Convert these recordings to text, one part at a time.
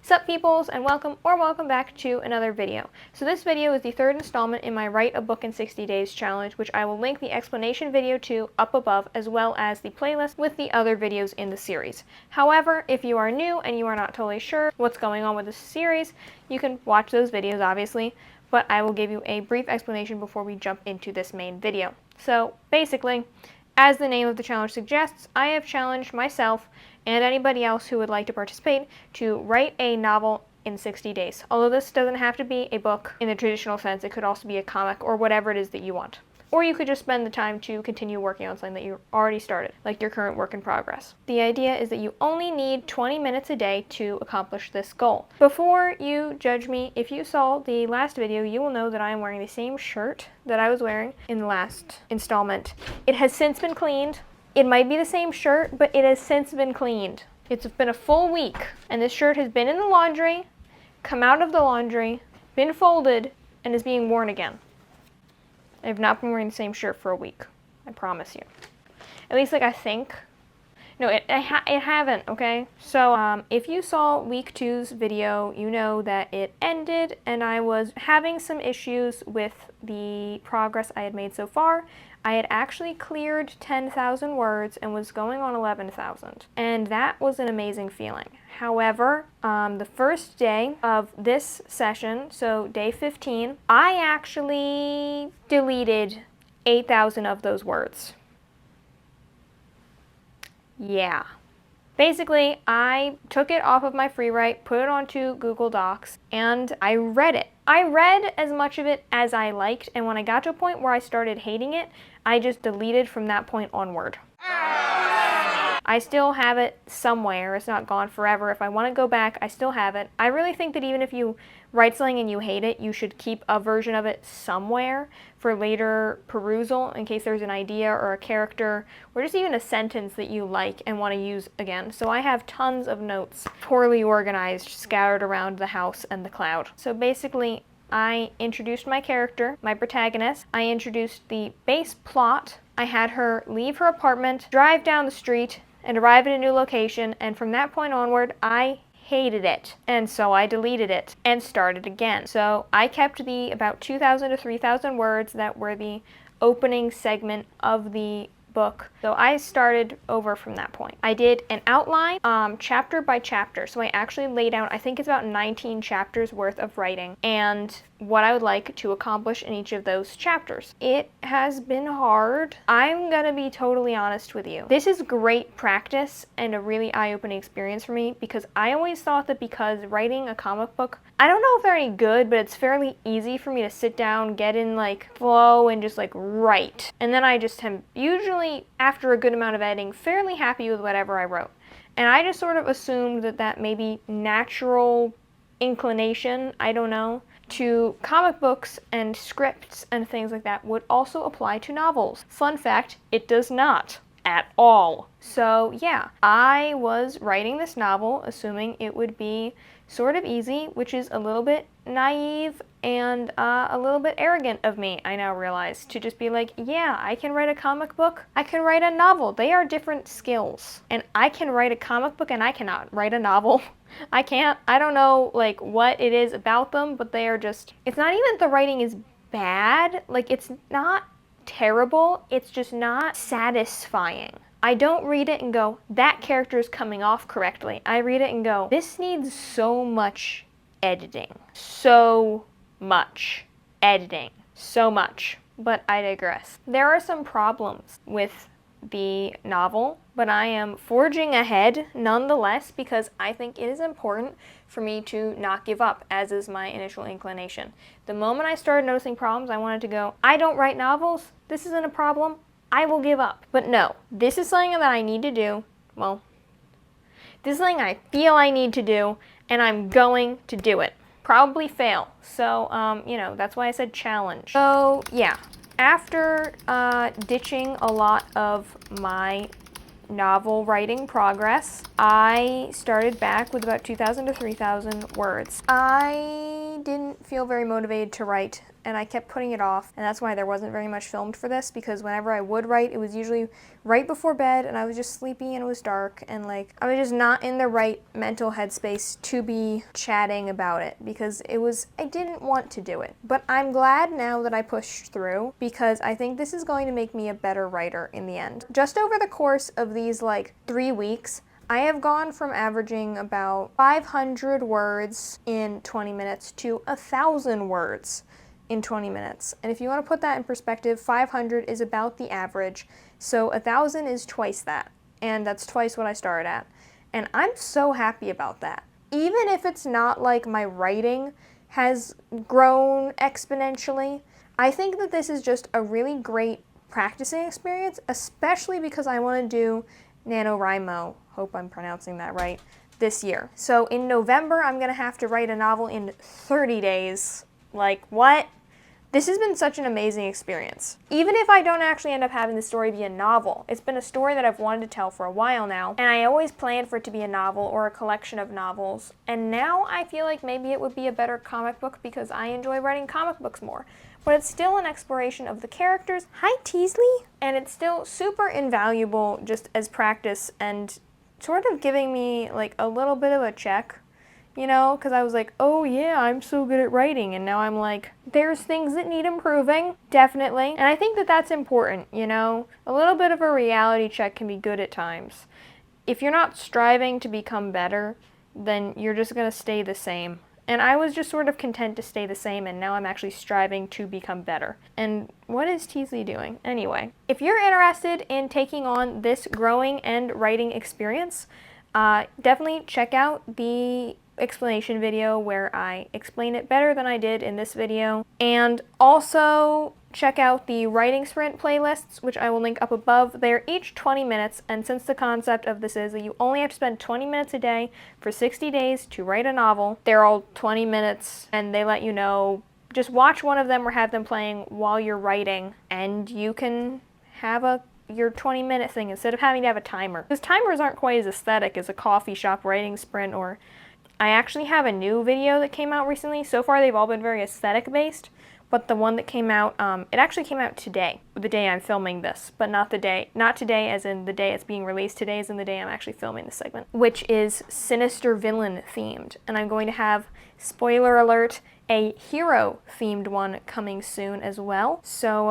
Sup peoples, and welcome back to another video. So this video is the third installment in my Write a Book in 60 Days challenge, which I will link the explanation video to up above, as well as the playlist with the other videos in the series. However, if you are new and you are not totally sure what's going on with this series, you can watch those videos obviously, but I will give you a brief explanation before we jump into this main video. So basically, as the name of the challenge suggests, I have challenged myself and anybody else who would like to participate to write a novel in 60 days. Although this doesn't have to be a book in the traditional sense, it could also be a comic or whatever it is that you want. Or you could just spend the time to continue working on something that you already started, like your current work in progress. The idea is that you only need 20 minutes a day to accomplish this goal. Before you judge me, if you saw the last video, you will know that I am wearing the same shirt that I was wearing in the last installment. It has since been cleaned. It might be the same shirt, but it has since been cleaned. It's been a full week, and this shirt has been in the laundry, come out of the laundry, been folded, and is being worn again. I have not been wearing the same shirt for a week. I promise you. At least, I think. No, it haven't, okay? So, if you saw week 2's video, you know that it ended, and I was having some issues with the progress I had made so far. I had actually cleared 10,000 words and was going on 11,000. And that was an amazing feeling. However, the first day of this session, so day 15, I actually deleted 8,000 of those words. Yeah. Basically, I took it off of my free write, put it onto Google Docs, and I read it. I read as much of it as I liked, and when I got to a point where I started hating it, I just deleted from that point onward. I still have it somewhere. It's not gone forever. If I want to go back, I still have it. I really think that even if you write something and you hate it, you should keep a version of it somewhere for later perusal in case there's an idea or a character or just even a sentence that you like and want to use again. So I have tons of notes, poorly organized, scattered around the house and the cloud. So basically, I introduced my character, my protagonist. I introduced the base plot. I had her leave her apartment, drive down the street, and arrive at a new location, and from that point onward, I hated it. And so I deleted it and started again. So I kept the about 2,000 to 3,000 words that were the opening segment of the book. So I started over from that point. I did an outline chapter by chapter. So I actually laid out, I think it's about 19 chapters worth of writing and what I would like to accomplish in each of those chapters. It has been hard. I'm gonna be totally honest with you. This is great practice and a really eye-opening experience for me because I always thought that because writing a comic book, I don't know if they're any good, but it's fairly easy for me to sit down, get in flow and just write. And then I just am usually, after a good amount of editing, fairly happy with whatever I wrote. And I just sort of assumed that maybe natural inclination, I don't know, to comic books and scripts and things like that would also apply to novels. Fun fact, it does not at all. So yeah, I was writing this novel assuming it would be sort of easy, which is a little bit naive and a little bit arrogant of me, I now realize, to just be like, yeah, I can write a comic book, I can write a novel. They are different skills. And I can write a comic book and I cannot write a novel. I can't. I don't know what it is about them, but they are just, it's not even that the writing is bad. It's not terrible. It's just not satisfying. I don't read it and go, that character is coming off correctly. I read it and go, this needs so much editing. So much editing. So much. But I digress. There are some problems with the novel, but I am forging ahead nonetheless because I think it is important for me to not give up, as is my initial inclination. The moment I started noticing problems, I wanted to go, I don't write novels, this isn't a problem, I will give up. But no, this is something that I need to do. Well, this is something I feel I need to do, and I'm going to do it. Probably fail. So, that's why I said challenge. So, yeah. After ditching a lot of my novel writing progress, I started back with about 2,000 to 3,000 words. I I didn't feel very motivated to write, and I kept putting it off, and that's why there wasn't very much filmed for this, because whenever I would write, it was usually right before bed, and I was just sleepy and it was dark, and like, I was just not in the right mental headspace to be chatting about it, because I didn't want to do it. But I'm glad now that I pushed through, because I think this is going to make me a better writer in the end. Just over the course of these like 3 weeks, I have gone from averaging about 500 words in 20 minutes to 1,000 words in 20 minutes. And if you want to put that in perspective, 500 is about the average, so 1,000 is twice that, and that's twice what I started at. And I'm so happy about that. Even if it's not like my writing has grown exponentially, I think that this is just a really great practicing experience, especially because I want to do NaNoWriMo, hope I'm pronouncing that right, this year. So in November, I'm going to have to write a novel in 30 days. Like, what? This has been such an amazing experience. Even if I don't actually end up having the story be a novel, it's been a story that I've wanted to tell for a while now, and I always planned for it to be a novel or a collection of novels, and now I feel like maybe it would be a better comic book because I enjoy writing comic books more. But it's still an exploration of the characters. Hi, Teasley! And it's still super invaluable just as practice and sort of giving me like a little bit of a check, you know, because I was like, oh yeah, I'm so good at writing, and now I'm like, there's things that need improving, definitely. And I think that that's important, you know? A little bit of a reality check can be good at times. If you're not striving to become better, then you're just gonna stay the same. And I was just sort of content to stay the same, and now I'm actually striving to become better. And what is Teasley doing? Anyway, if you're interested in taking on this growing and writing experience, definitely check out the explanation video where I explain it better than I did in this video. And also check out the writing sprint playlists, which I will link up above. They're each 20 minutes, and since the concept of this is that you only have to spend 20 minutes a day for 60 days to write a novel, they're all 20 minutes, and they let you know, just watch one of them or have them playing while you're writing, and you can have your 20-minute thing instead of having to have a timer. Because timers aren't quite as aesthetic as a coffee shop writing sprint, or I actually have a new video that came out recently. So far they've all been very aesthetic based, but the one that came out, it actually came out today, the day I'm filming this, but not today as in the day it's being released, today as in the day I'm actually filming this segment, which is sinister villain themed. And I'm going to have, spoiler alert, a hero themed one coming soon as well. So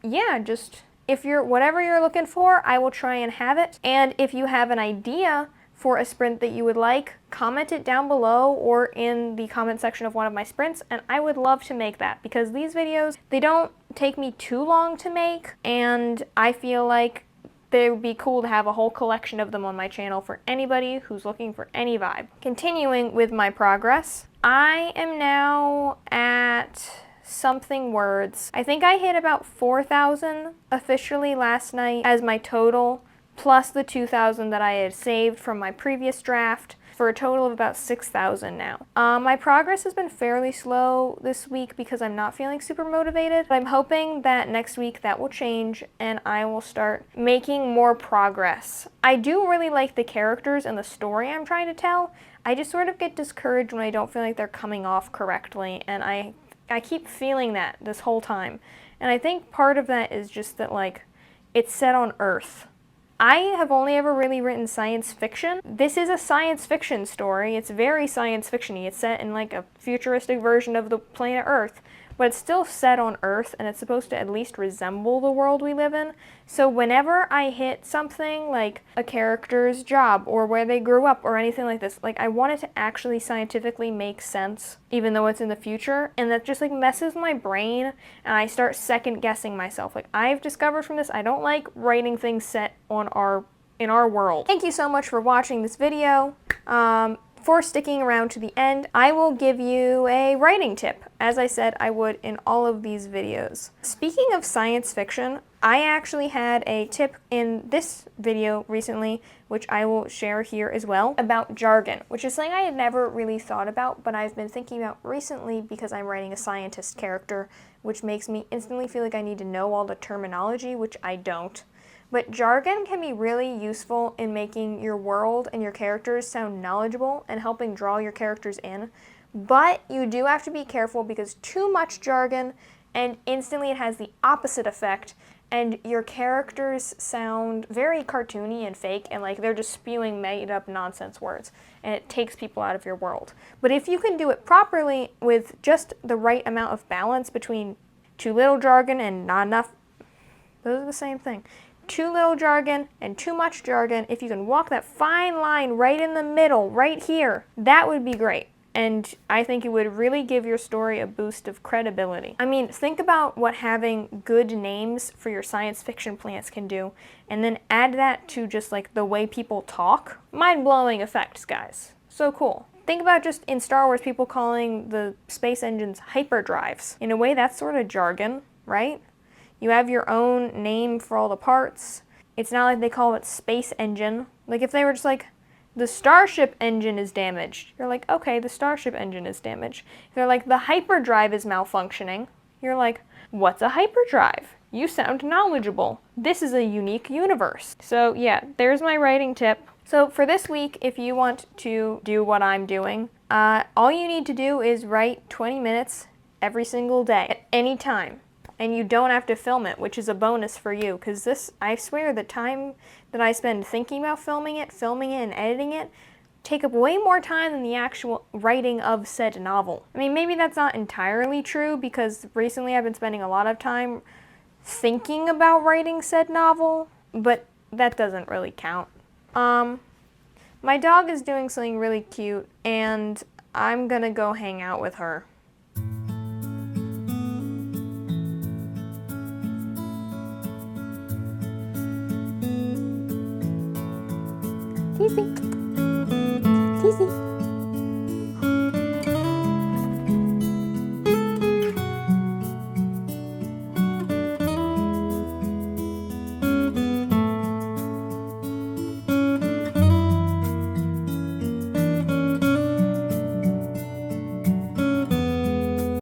yeah, just if you're, whatever you're looking for, I will try and have it. And if you have an idea for a sprint that you would like, comment it down below or in the comment section of one of my sprints, and I would love to make that, because these videos, they don't take me too long to make, and I feel like they would be cool to have a whole collection of them on my channel for anybody who's looking for any vibe. Continuing with my progress, I am now at something words. I think I hit about 4,000 officially last night as my total, plus the 2,000 that I had saved from my previous draft, for a total of about 6,000 now. My progress has been fairly slow this week because I'm not feeling super motivated, but I'm hoping that next week that will change and I will start making more progress. I do really like the characters and the story I'm trying to tell. I just sort of get discouraged when I don't feel like they're coming off correctly, and I keep feeling that this whole time. And I think part of that is just that, like, it's set on Earth. I have only ever really written science fiction. This is a science fiction story. It's very science fiction-y. It's set in like a futuristic version of the planet Earth, but it's still set on Earth, and it's supposed to at least resemble the world we live in. So whenever I hit something like a character's job or where they grew up or anything like this, like, I want it to actually scientifically make sense, even though it's in the future, and that just like messes my brain, and I start second guessing myself. Like, I've discovered from this, I don't like writing things set on in our world. Thank you so much for watching this video. For sticking around to the end, I will give you a writing tip, as I said I would in all of these videos. Speaking of science fiction, I actually had a tip in this video recently, which I will share here as well, about jargon, which is something I had never really thought about, but I've been thinking about recently because I'm writing a scientist character, which makes me instantly feel like I need to know all the terminology, which I don't. But jargon can be really useful in making your world and your characters sound knowledgeable and helping draw your characters in. But you do have to be careful because too much jargon and instantly it has the opposite effect, and your characters sound very cartoony and fake and like they're just spewing made up nonsense words, and it takes people out of your world. But if you can do it properly with just the right amount of balance between too little jargon and not enough, those are the same thing. Too little jargon and too much jargon, if you can walk that fine line right in the middle, right here, that would be great. And I think it would really give your story a boost of credibility. I mean, think about what having good names for your science fiction plants can do, and then add that to just like the way people talk. Mind-blowing effects, guys. So cool. Think about just in Star Wars, people calling the space engines hyperdrives. In a way, that's sort of jargon, right? You have your own name for all the parts. It's not like they call it space engine. Like if they were just like, the Starship engine is damaged. You're like, okay, the Starship engine is damaged. If they're like, the hyperdrive is malfunctioning. You're like, what's a hyperdrive? You sound knowledgeable. This is a unique universe. So yeah, there's my writing tip. So for this week, if you want to do what I'm doing, all you need to do is write 20 minutes every single day at any time. And you don't have to film it, which is a bonus for you, because this, I swear, the time that I spend thinking about filming it, and editing it, take up way more time than the actual writing of said novel. I mean, maybe that's not entirely true, because recently I've been spending a lot of time thinking about writing said novel, but that doesn't really count. My dog is doing something really cute, and I'm gonna go hang out with her. Easy.